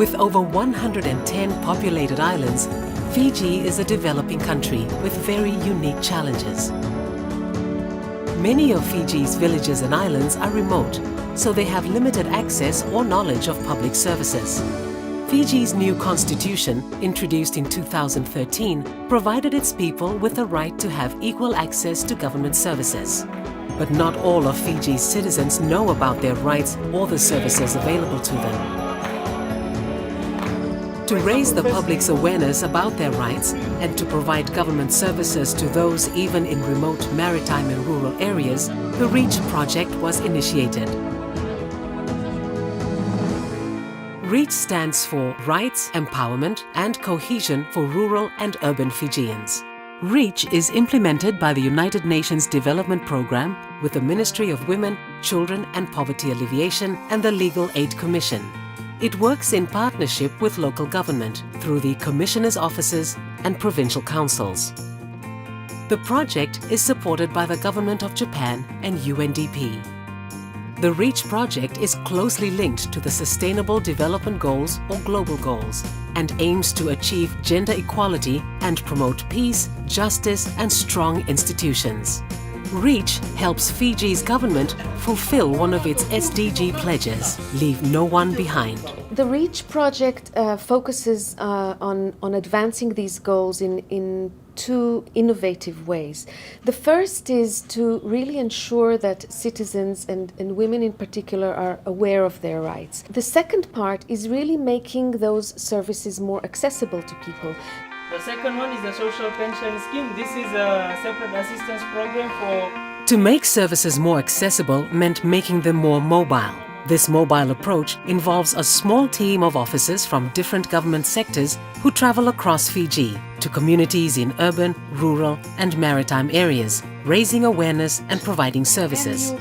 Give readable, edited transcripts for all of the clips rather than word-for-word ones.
With over 110 populated islands, Fiji is a developing country with very unique challenges. Many of Fiji's villages and islands are remote, so they have limited access or knowledge of public services. Fiji's new constitution, introduced in 2013, provided its people with the right to have equal access to government services. But not all of Fiji's citizens know about their rights or the services available to them. To raise the public's awareness about their rights and to provide government services to those even in remote maritime and rural areas, the REACH project was initiated. REACH stands for Rights, Empowerment and Cohesion for Rural and Urban Fijians. REACH is implemented by the United Nations Development Programme with the Ministry of Women, Children and Poverty Alleviation and the Legal Aid Commission. It works in partnership with local government through the Commissioner's offices and provincial councils. The project is supported by the Government of Japan and UNDP. The REACH project is closely linked to the Sustainable Development Goals or Global Goals and aims to achieve gender equality and promote peace, justice and strong institutions. REACH helps Fiji's government fulfill one of its SDG pledges, leave no one behind. The REACH project focuses on advancing these goals in two innovative ways. The first is to really ensure that citizens and women in particular are aware of their rights. The second part is really making those services more accessible to people. The second one is the social pension scheme. This is a separate assistance program for... To make services more accessible meant making them more mobile. This mobile approach involves a small team of officers from different government sectors who travel across Fiji to communities in urban, rural and maritime areas, raising awareness and providing services.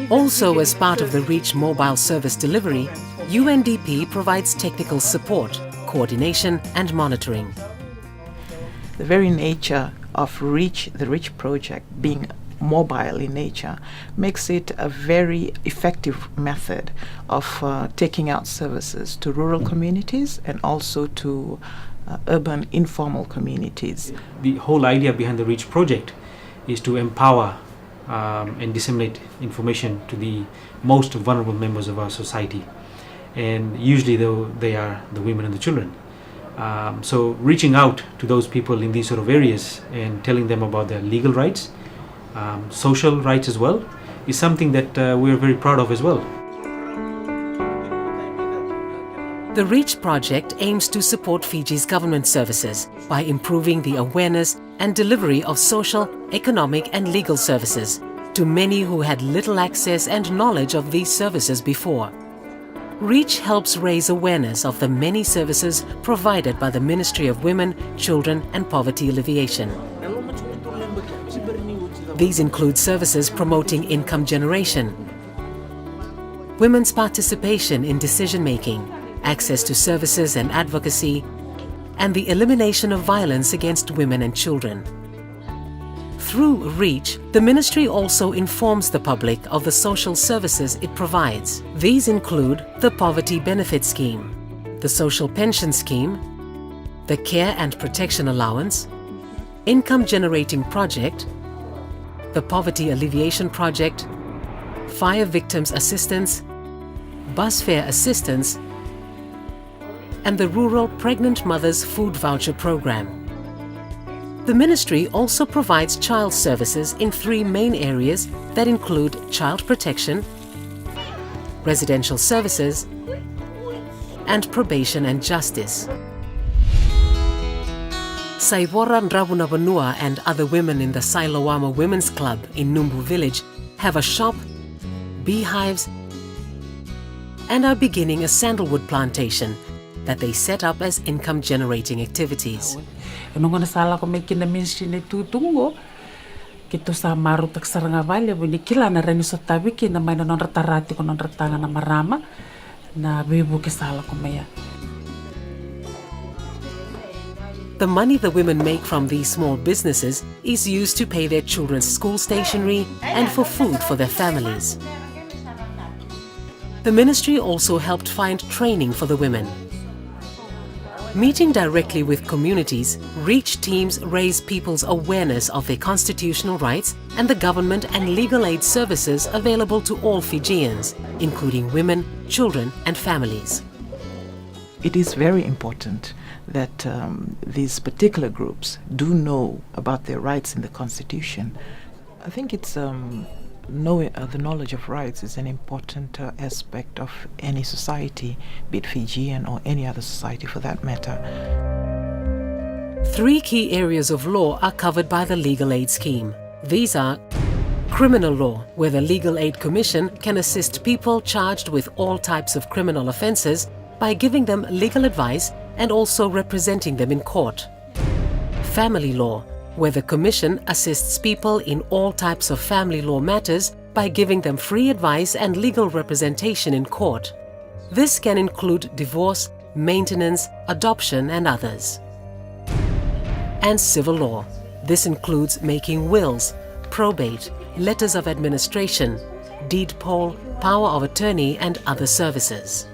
Also, as part of the REACH mobile service delivery, UNDP provides technical support, coordination and monitoring. The very nature of REACH, the REACH project, being mobile in nature, makes it a very effective method of taking out services to rural communities and also to urban informal communities. The whole idea behind the REACH project is to empower and disseminate information to the most vulnerable members of our society, and usually they are the women and the children. So reaching out to those people in these sort of areas and telling them about their legal rights, social rights as well, is something that we're very proud of as well. The REACH project aims to support Fiji's government services by improving the awareness and delivery of social, economic and legal services to many who had little access and knowledge of these services before. REACH helps raise awareness of the many services provided by the Ministry of Women, Children and Poverty Alleviation. These include services promoting income generation, women's participation in decision-making, access to services and advocacy, and the elimination of violence against women and children. Through REACH, the Ministry also informs the public of the social services it provides. These include the Poverty Benefit Scheme, the Social Pension Scheme, the Care and Protection Allowance, Income Generating Project, the Poverty Alleviation Project, Fire Victims Assistance, Bus Fare Assistance, and the Rural Pregnant Mothers Food Voucher Program. The Ministry also provides child services in three main areas that include child protection, residential services, and probation and justice. Saivora Nravunavanua and other women in the Sailawama Women's Club in Numbu Village have a shop, beehives, and are beginning a sandalwood plantation that they set up as income-generating activities. Nung nasala ko may kinaminsin na tutungo, kito sa marutak sarangavalya, bunikila na rin sa tabi, kinamay na nung ratarati ko nung ratanga na marama, na bibukisala ko maya. The money the women make from these small businesses is used to pay their children's school stationery and for food for their families. The Ministry also helped find training for the women. Meeting directly with communities, REACH teams raise people's awareness of their constitutional rights and the government and legal aid services available to all Fijians, including women, children and families. It is very important that these particular groups do know about their rights in the Constitution. I think it's the knowledge of rights is an important aspect of any society, be it Fijian or any other society for that matter. 3 key areas of law are covered by the Legal Aid Scheme. These are criminal law, where the Legal Aid Commission can assist people charged with all types of criminal offences by giving them legal advice and also representing them in court. Family law, where the Commission assists people in all types of family law matters by giving them free advice and legal representation in court. This can include divorce, maintenance, adoption and others. And civil law. This includes making wills, probate, letters of administration, deed poll, power of attorney and other services.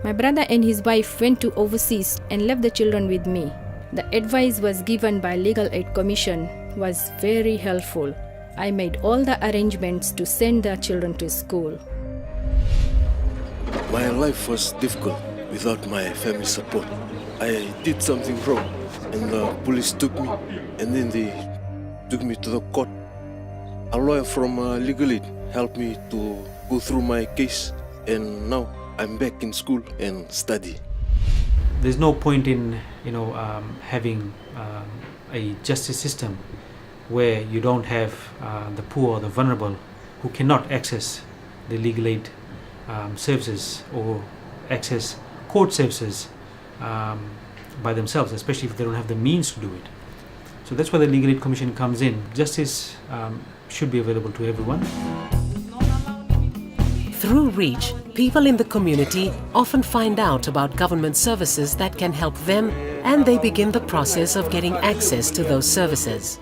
My brother and his wife went to overseas and left the children with me. The advice was given by Legal Aid Commission was very helpful. I made all the arrangements to send the children to school. My life was difficult without my family support. I did something wrong and the police took me and then they took me to the court. A lawyer from Legal Aid helped me to go through my case and now I'm back in school and study. There's no point in having a justice system where you don't have the poor or the vulnerable who cannot access the legal aid services or access court services by themselves, especially if they don't have the means to do it. So that's where the Legal Aid Commission comes in. Justice should be available to everyone. Through REACH, people in the community often find out about government services that can help them, and they begin the process of getting access to those services.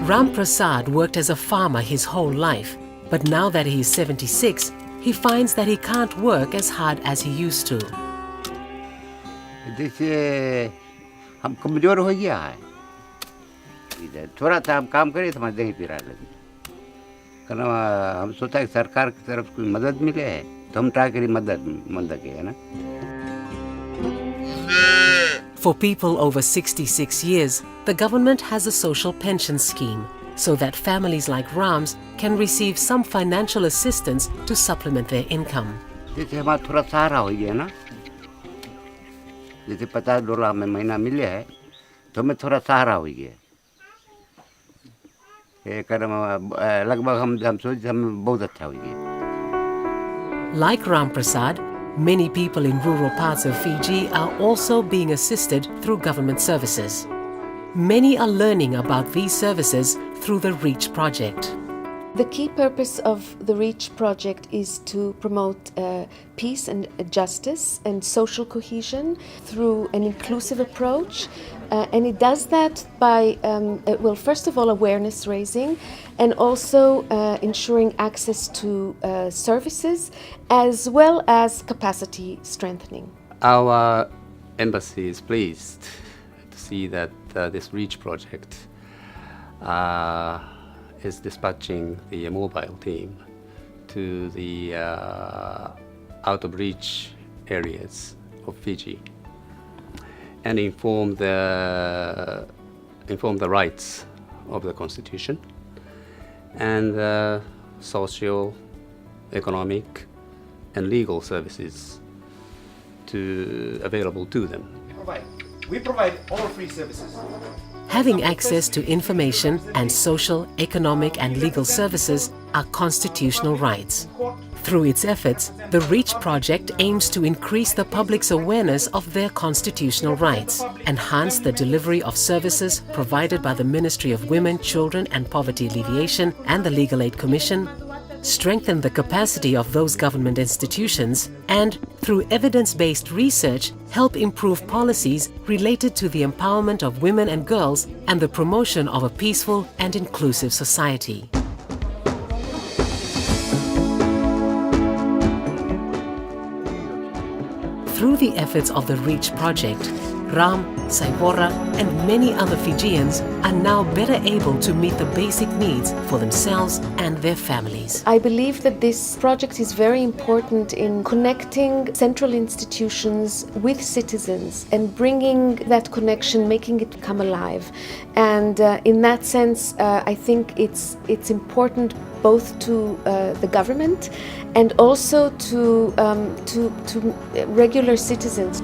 Ram Prasad worked as a farmer his whole life, but now that he is 76, he finds that he can't work as hard as he used to. जैसे हम कमजोर हो गया है, थोड़ा सा हम काम करें तो हमारी देह पीड़ा लगी। कारण हम सोचा कि सरकार की तरफ कोई मदद मिले है, तो हम ट्राई करी मदद के है ना। For people over 66 years, the government has a social pension scheme so that families like Ram's can receive some financial assistance to supplement their income. जैसे हमारा थोड़ा सहारा हो गया ना, जैसे $50 हमें महीना मिले है, तो हमें थोड़ा सहारा हो गया। लगभग हम सोच हमें बहुत अच्छा हो गया। Like Ram Prasad, many people in rural parts of Fiji are also being assisted through government services. Many are learning about these services through the REACH project. The key purpose of the REACH project is to promote peace and justice and social cohesion through an inclusive approach. And it does that by, first of all, awareness raising and also ensuring access to services as well as capacity strengthening. Our embassy is pleased to see that this REACH project is dispatching the mobile team to the out of reach areas of Fiji and inform the rights of the Constitution and social, economic and legal services available to them. We provide all free services. Having access to information and social, economic and legal services are constitutional rights. Through its efforts, the REACH project aims to increase the public's awareness of their constitutional rights, enhance the delivery of services provided by the Ministry of Women, Children and Poverty Alleviation and the Legal Aid Commission, strengthen the capacity of those government institutions, and, through evidence-based research, help improve policies related to the empowerment of women and girls and the promotion of a peaceful and inclusive society. Through the efforts of the REACH project, Ram, Saihora, and many other Fijians are now better able to meet the basic needs for themselves and their families. I believe that this project is very important in connecting central institutions with citizens and bringing that connection, making it come alive. And in that sense, I think it's important both to the government and also to regular citizens.